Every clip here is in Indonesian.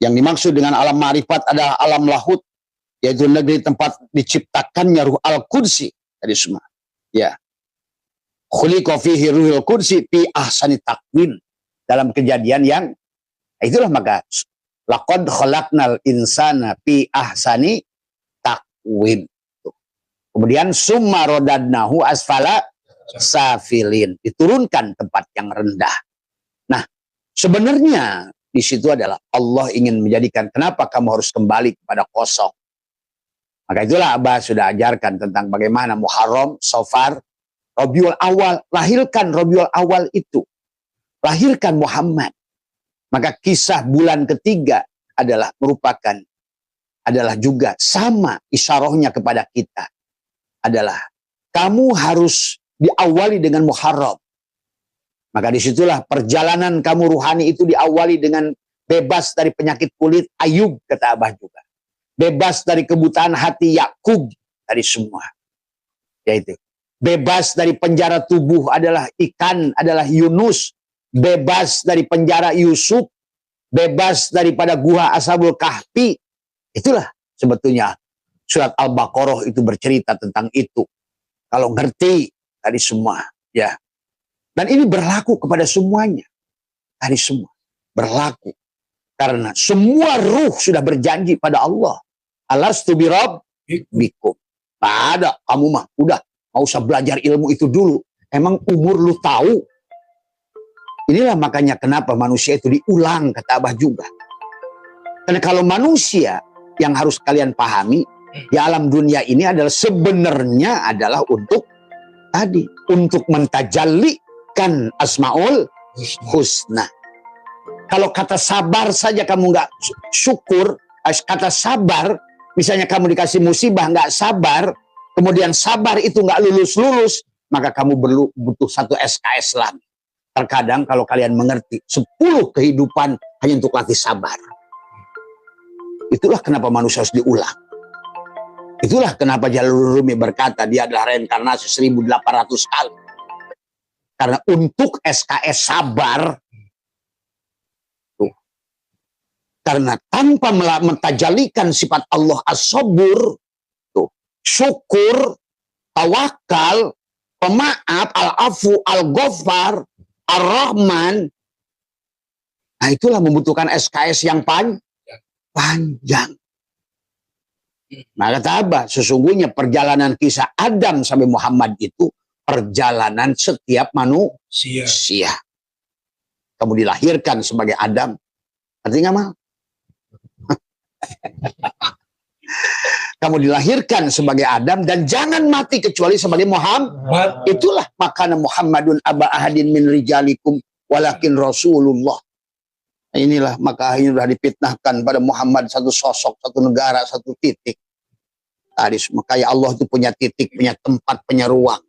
Yang dimaksud dengan alam ma'rifat adalah alam lahut, yaitu negeri tempat diciptakannya ruh al-qudsi tadi semua. Ya. Khuliqa fihi ruhul qudsi fi ahsani taqwim. Dalam kejadian yang itulah maka laqad khalaqnal insana fi ahsani taqwim. Kemudian summa rodadnahu asfala safilin, diturunkan tempat yang rendah. Nah, sebenarnya di situ adalah Allah ingin menjadikan kenapa kamu harus kembali kepada kosong. Maka itulah Abah sudah ajarkan tentang bagaimana Muharram, Safar, Rabiul Awal, lahirkan Rabiul Awal itu. Lahirkan Muhammad. Maka kisah bulan ketiga adalah juga sama isyarahnya kepada kita. Adalah kamu harus diawali dengan Muharram. Maka disitulah perjalanan kamu ruhani itu diawali dengan bebas dari penyakit kulit Ayub, kata Abah juga. Bebas dari kebutaan hati Yakub, dari semua. Yaitu bebas dari penjara tubuh adalah ikan, adalah Yunus. Bebas dari penjara Yusuf. Bebas daripada gua Ashabul Kahfi. Itulah sebetulnya surat Al-Baqarah itu bercerita tentang itu. Kalau ngerti tadi semua, ya. Dan ini berlaku kepada semuanya. Tadi semua berlaku. Karena semua ruh sudah berjanji pada Allah. Alastu birabbikum. Tak ada, kamu mah udah mau usah belajar ilmu itu dulu. Emang umur lu tahu? Inilah makanya kenapa manusia itu diulang, kata Abah juga. Karena kalau manusia yang harus kalian pahami di alam dunia ini adalah sebenarnya adalah untuk tadi, untuk mentajallikan Asmaul Husna. Kalau kata sabar saja kamu nggak syukur, kata sabar, misalnya kamu dikasih musibah nggak sabar, kemudian sabar itu nggak lulus-lulus, maka kamu butuh satu SKS lagi. Terkadang kalau kalian mengerti 10 kehidupan hanya untuk latih sabar. Itulah kenapa manusia harus diulang. Itulah kenapa Jalur Rumi berkata dia adalah reinkarnasi 1800 kali. Karena untuk SKS sabar, karena tanpa mentajalikan sifat Allah as-sabur, syukur, tawakal, pemaaf, al-afu, al-ghaffar, ar-rahman, nah itulah membutuhkan SKS yang panjang. Maka kata sesungguhnya perjalanan kisah Adam sampai Muhammad itu perjalanan setiap manusia. Kamu dilahirkan sebagai Adam, artinya mal. Kamu dilahirkan sebagai Adam dan jangan mati kecuali sebagai Muhammad. Itulah makana Muhammadun aba ahadin min rijalikum walakin Rasulullah. Inilah maka ini sudah dipitnahkan pada Muhammad satu sosok, satu negara, satu titik. Tadi makanya Allah itu punya titik, punya tempat, punya ruang.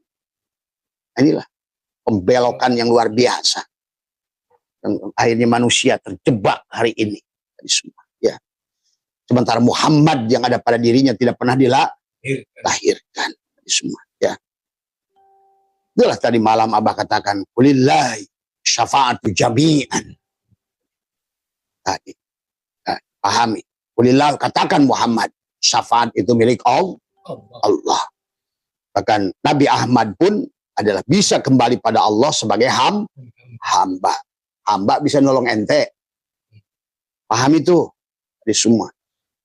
Inilah pembelokan yang luar biasa. Yang akhirnya manusia terjebak hari ini. Tadi semua, ya. Sementara Muhammad yang ada pada dirinya tidak pernah dilahirkan. Semua, ya. Itulah tadi malam Abah katakan, kulillahi syafa'atu jami'an. Tadi, pahami. Kulillah, katakan Muhammad, syafaat itu milik Allah. Bahkan Nabi Ahmad pun adalah bisa kembali pada Allah sebagai hamba. Hamba bisa nolong ente. Paham itu? Dari semua.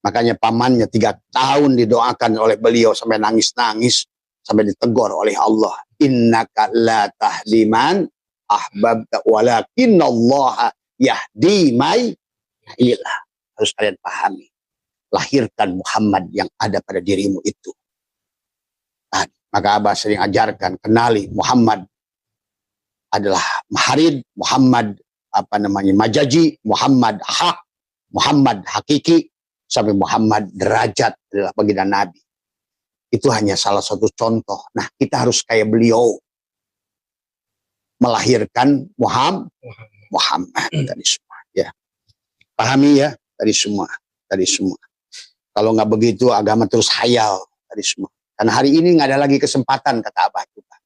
Makanya pamannya 3 tahun didoakan oleh beliau sampai nangis-nangis, sampai ditegur oleh Allah. Innaka la tahdiman ahbabta walakinallaha yahdi may. Inilah harus kalian pahami. Lahirkan Muhammad yang ada pada dirimu itu. Maka Abah sering ajarkan, kenali Muhammad adalah Maharid, Muhammad Majaji, Muhammad Hak, Muhammad Hakiki, sampai Muhammad derajat adalah baginda Nabi. Itu hanya salah satu contoh. Nah, kita harus kayak beliau melahirkan Muhammad tadi semua. Ya, pahami ya tadi semua. Kalau nggak begitu agama terus hayal tadi semua. Karena hari ini nggak ada lagi kesempatan, kata Abah juga.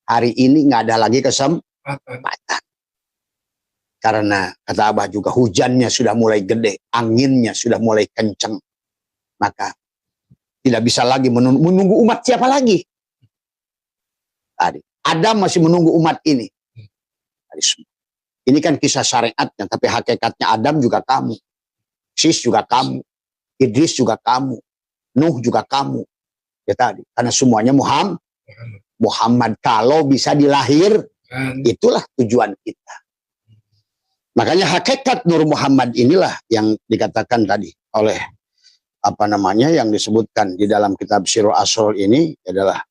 Hari ini nggak ada lagi kesempatan. Karena kata Abah juga hujannya sudah mulai gede, anginnya sudah mulai kencang. Maka tidak bisa lagi menunggu umat siapa lagi. Tadi Adam masih menunggu umat ini. Ini kan kisah syariatnya, tapi hakikatnya Adam juga kamu. Sis juga kamu. Idris juga kamu. Nuh juga kamu. Ya tadi. Karena semuanya Muhammad. Kalau bisa dilahir, itulah tujuan kita. Makanya hakikat Nur Muhammad inilah yang dikatakan tadi oleh yang disebutkan di dalam kitab Sirul Asrul ini adalah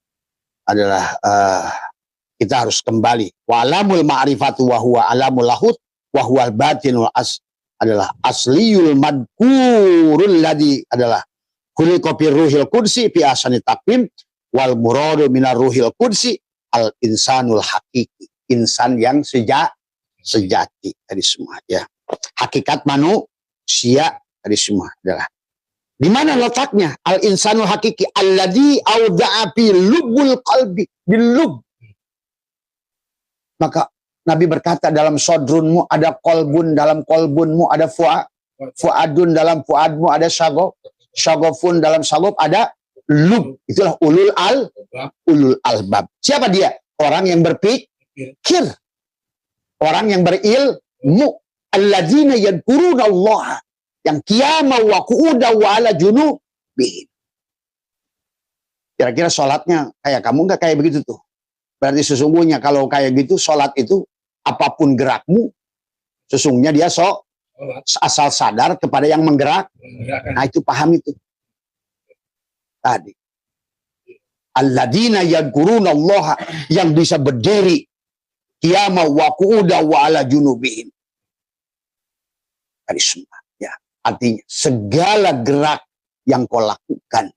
kita harus kembali. Wa alamul ma'rifatu wa huwa alamul lahut wa huwa batinul adalah asliyul madkurul ladzi adalah khuliqa bir ruhil qudsi fi asani taqwim wal muradu minar ruhil qudsi al insanul hakiki. Insan yang sejati tadi semua ya. Hakikat manusia tadi semua adalah di mana letaknya al insanul hakiki alladzi auda'a fi lubul qalbi bil. Maka Nabi berkata dalam sodrunmu ada kolbun, dalam kolbunmu ada fuadun, dalam fuadmu ada syagofun, dalam sagof ada lub. Itulah ulul albab. Siapa dia? Orang yang berpikir. Orang yang berilmu. Alladzina yadkuruna Allah. Yang qiyama wa qu'uda wa ala junubihim. Kira-kira sholatnya kayak kamu nggak kayak begitu tuh? Berarti sesungguhnya kalau kayak gitu sholat itu apapun gerakmu, sesungguhnya dia asal sadar kepada yang menggerakkan. Nah itu paham itu. Tadi. Alladzina yadkuruna Allah yang bisa berdiri qiyama wa qu'uda wa ala junubihim. Tadi semua ya. Artinya segala gerak yang kau lakukan